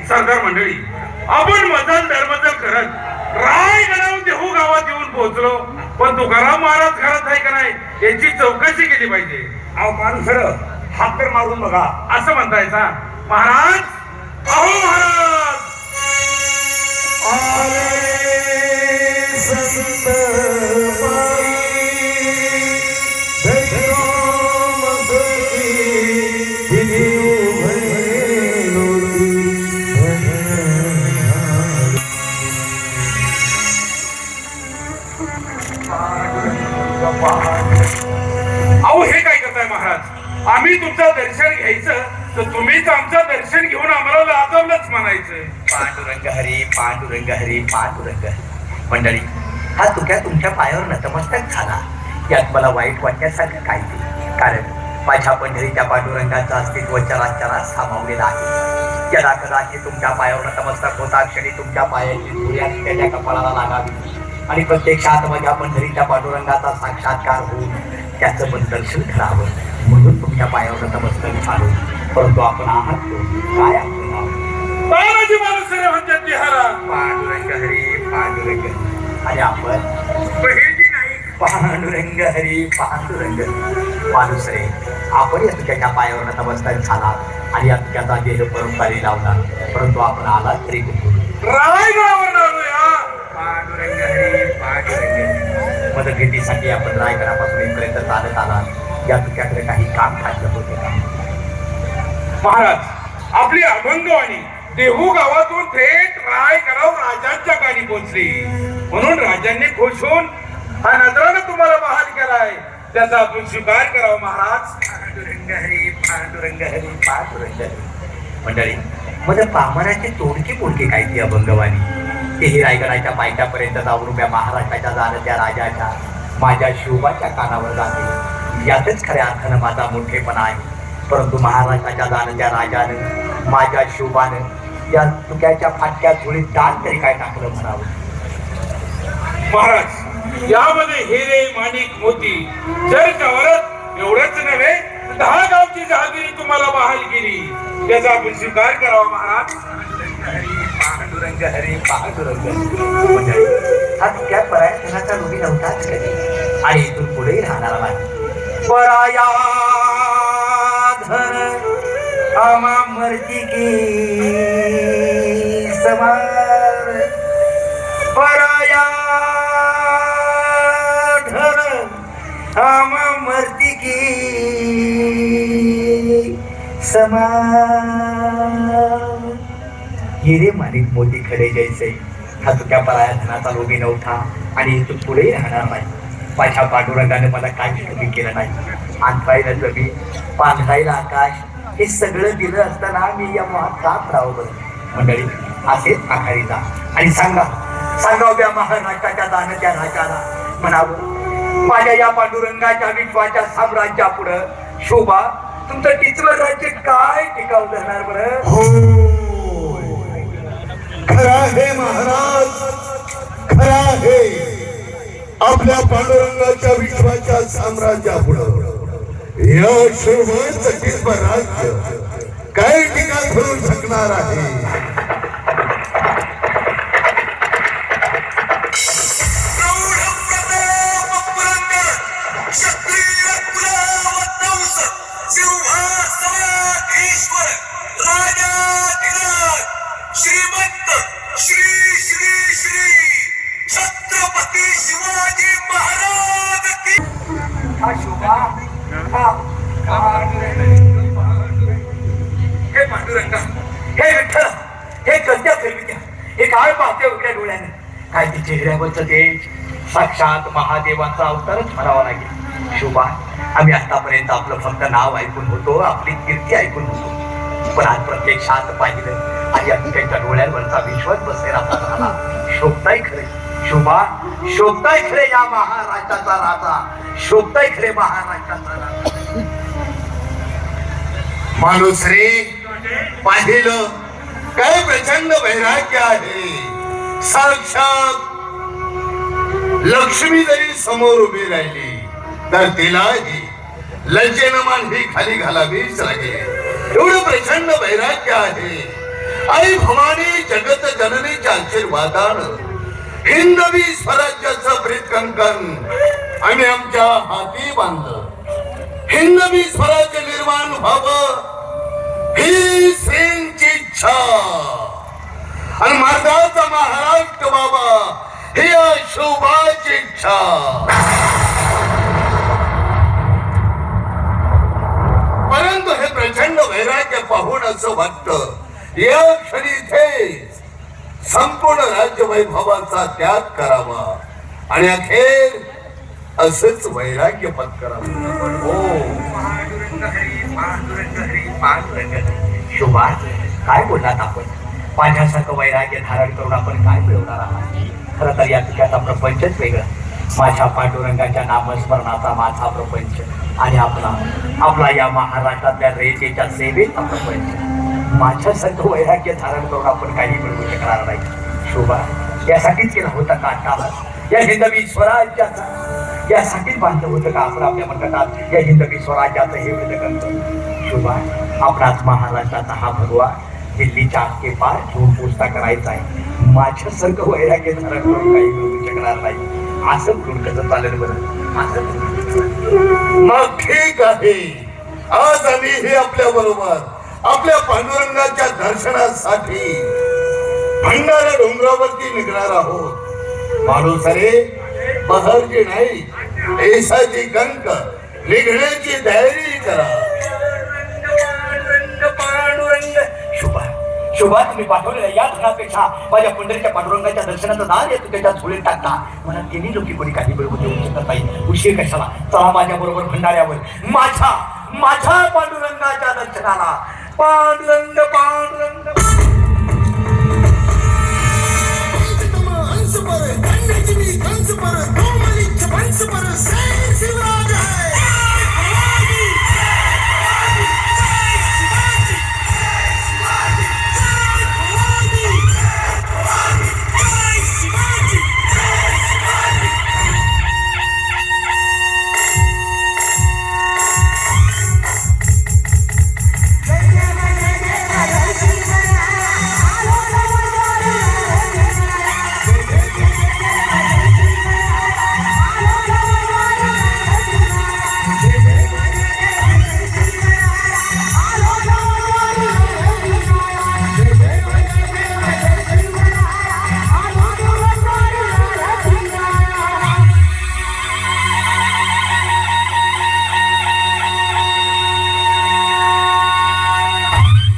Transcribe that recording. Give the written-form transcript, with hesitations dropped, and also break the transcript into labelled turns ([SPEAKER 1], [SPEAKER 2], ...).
[SPEAKER 1] सरदार मंडळी, आपण मजल दरमजल करत रायगडावरून देहू गावात येऊन पोहोचलो, पण तुकाराम महाराज घरात आहे का नाही याची चौकशी केली पाहिजे.
[SPEAKER 2] अहो माणूस हात तर मारून बघा
[SPEAKER 1] असं म्हणतायचा. महाराज, अहो महाराज, अहो हे काय करताय महाराज? आम्ही तुमचं दर्शन घ्यायचं तर तुम्हीच आमचं दर्शन घेऊन आम्हाला लाजवलंच म्हणायचं.
[SPEAKER 2] पांडुरंग हरी, पांडुरंग हरी, पांडुरंग हरी. मंडळी, हा तुक्या तुमच्या पायावर नतमस्तक झाला यात मला वाईट वाटण्यासारखं काही नाही, कारण माझ्या पंढरीच्या पांडुरंगाचं अस्तित्व चराचरात सामावलेलं आहे. ज्याला कदाचित तुमच्या पायावर नतमस्तक होता क्षणी तुमच्या पायाची धुळी त्याच्या कपाळाला लागावी आणि प्रत्यक्षात माझ्या पंढरीच्या पांडुरंगाचा साक्षात्कार होऊन त्याचं पण दर्शन करावं म्हणून तुमच्या पायावर नतमस्तक झालो. परंतु आपण आहात काय आपलं नाव?
[SPEAKER 1] तानाजी मालुसरे म्हणतात बिहारा.
[SPEAKER 2] पांडुरंग हरी, पांडुरंग हरी. आणि आपण
[SPEAKER 1] बहिर्जी नाही.
[SPEAKER 2] पांडुरंग हरी, पांडुरंग. मालुसरे, आपण या तुझ्याच्या पायावर नतमस्तक झाला आणि या तुझ्याचा देह परंपरी लावला, परंतु आपण आलात तरी कुठून?
[SPEAKER 1] रायगडावर आलोया.
[SPEAKER 2] पांडुरंग हरी, पांडुरंग हरी. मदतगतीसाठी आपण रायगडापासून इथपर्यंत चालत आला. या तुझ्याकडे काही काम काढलं होते का?
[SPEAKER 1] महाराज, आपली अभंगवाणी देहू गावातून थेट रायगडावर राजांच्या कानी पोहोचली, म्हणून राजांनी खुश होऊन हा नजरानं तुम्हाला बहाल केलाय, त्याचा आपण स्वीकार करावा. महाराज,
[SPEAKER 2] पांडुरंग हरी, पांडुरंग हरी, पांडुरंग हरी. मंडळी, मग पामराची तोडकी पोडकी काय ती अभंगवाणी? तेही रायगडाच्या पायथ्यापर्यंत जाऊन उभ्या महाराष्ट्राच्या जाणत्या राजाच्या माझ्या शिवबाच्या कानावर जाते. यातच खऱ्या अर्थानं माझा मोठेपणा आहे. परंतु महाराष्ट्राच्या जाणत्या राजानं माझ्या शिवबानं या तुक्याच्या फाटक्या झोळीत दान तरी काय टाकलं म्हणावं?
[SPEAKER 1] महाराज, यामध्ये हिरे, माणिक, मोती जर कवरत एवढंच नव्हे 10 गावची जहागिरी तुम्हाला बहाल केली, त्याचा आपण स्वीकार करावा. महाराज,
[SPEAKER 2] पांडुरंग हरी, पांडुरंग हरी. हा तुक्या परायणाचा लोभी नव्हताच कधी आणि इथून पुढेही राहणारा नाही. पराया धन आमा मर्जी की समार, पराया धन आमा मर्जी की समार. हिरे, माणिक, मोती खडे जैसे हा तुझ्या पराया धनाचा लोभी नव्हता आणि इथून पुढेही राहणार नाही. माझ्या पांडुरंगाने मला काही कमी केलं नाही. अंतरायला जमीन, पांघरायला आकाश हे सगळं दिलं असताना मी या मोहात का राहावं? मंडळी, असेच आखारी जा आणि सांगा उभ्या महाराष्ट्राच्या दानच्या राजाला म्हणावं, माझ्या या पांडुरंगाच्या विश्वाच्या साम्राज्या पुढं शोभा तुमचं टिचवर राज्य काय टिकाव धरणार बरं?
[SPEAKER 3] खरा आहे महाराज, खरा आहे. आपल्या पांडुरंगाच्या विश्वाच्या साम्राज्यापुढं या शोभचकित राज्य काय टीका करू शकणार आहे?
[SPEAKER 2] श्रीमंत श्री श्री श्री छत्रपती शिवाजी महाराज की हा शोभा हे पांडुरंगा, हे विठ्ठल, हे कद्या फिरवित्या, हे काय पाहते उघड्या डोळ्याने? काय ते चेहऱ्यावरचं तेज साक्षात महादेवाचा अवतारच म्हणावा लागेल. शोभा, आम्ही आतापर्यंत आपलं फक्त नाव ऐकून होतो, आपली कीर्ती ऐकून होतो, पण आज प्रत्यक्षात पाहिलं आणि आम्ही त्यांच्या डोळ्यांवरचा विश्वास बसेराचा झाला. शोभताय खरे शोभा, शोभताय खरे या महाराष्ट्राचा राजा, शोभताय खरे महाराष्ट्राचा राजा.
[SPEAKER 3] माणूस रे, पाहिलं काय प्रचंड वैराग्य आहे. साक्षात लक्ष्मी जरी समोर उभी राहिली तर तिलाही लज्जेनं मान ही खाली घालावीच लागेल. एवढं प्रचंड वैराग्य आहे. आई भवानी जगत जननीच्या आशीर्वादानं हिंदवी स्वराज्याचं प्रीतकंकण आम्ही आमच्या हाती बांधलं. हिंदवी स्वराज्य निर्माण व्हावं ही श्रींची इच्छा आणि माझाचा महाराष्ट्र बाबा ही शोभाची इच्छा. परंतु हे प्रचंड वैराग्य पाहून असं वाटतं या क्षणी इथे संपूर्ण राज्य वैभवाचा त्याग करावा आणि अखेर असंच वैराग्य पत्करावं.
[SPEAKER 2] शोभा, काय बोललात आपण? माझ्यासारखं वैराग्य धारण करून आपण काय मिळवणार आहात? खरं तर या पिकाचा प्रपंचच वेगळा. माझ्या पांडुरंगाच्या नामस्मरणाचा माझा प्रपंच आणि आपला या महाराष्ट्रातल्या रयतेच्या सेवेचा प्रपंच. माझ्यासारखं वैराग्य धारण करून आपण काही मिळवू शकणार नाही. शोभा, यासाठीच केला होता का काळ या हिंदवी स्वराज्याचा? यासाठीच बांधलं होतं का आपण आपल्या मंडळात या हिंदवी स्वराज्याचं हे वृत्त? शोभा, आपणाच महाराष्ट्राचा हा भगवा दिल्लीच्या आखे पार घेऊन पोचता करायचा आहे. माझ्यासारखं वैराग्य धारण करून काही मिळवू शकणार नाही. असं करून कसं चालेल बरं? असं
[SPEAKER 3] मग ठीक आहे, आज आम्ही हे आपल्या बरोबर आपल्या पांडुरंगाच्या दर्शनासाठी भंडारा डोंगरावरती निघणार आहोत. माणूस रे, बहरची नाही ऐसाची कंक निघण्याची तयारी करा.
[SPEAKER 2] शुभा, शुभा, तुम्ही पाठवलेल्या या धनापेक्षा माझ्या पंढरीच्या पांडुरंगाच्या दर्शनाचं दार येतो त्याच्या झोळीत टाकता. मला तिन्ही लोकी कोणी काही बरोबर देऊ शकत नाही. उशीर कशाला? चला माझ्या बरोबर भंडाऱ्यावर, माझ्या पांडुरंगाच्या दर्शनाला. पांडुरंग पांडुरंग
[SPEAKER 3] हंस पर, कंस पर, कोमलिच हंस पर, शिवराज है.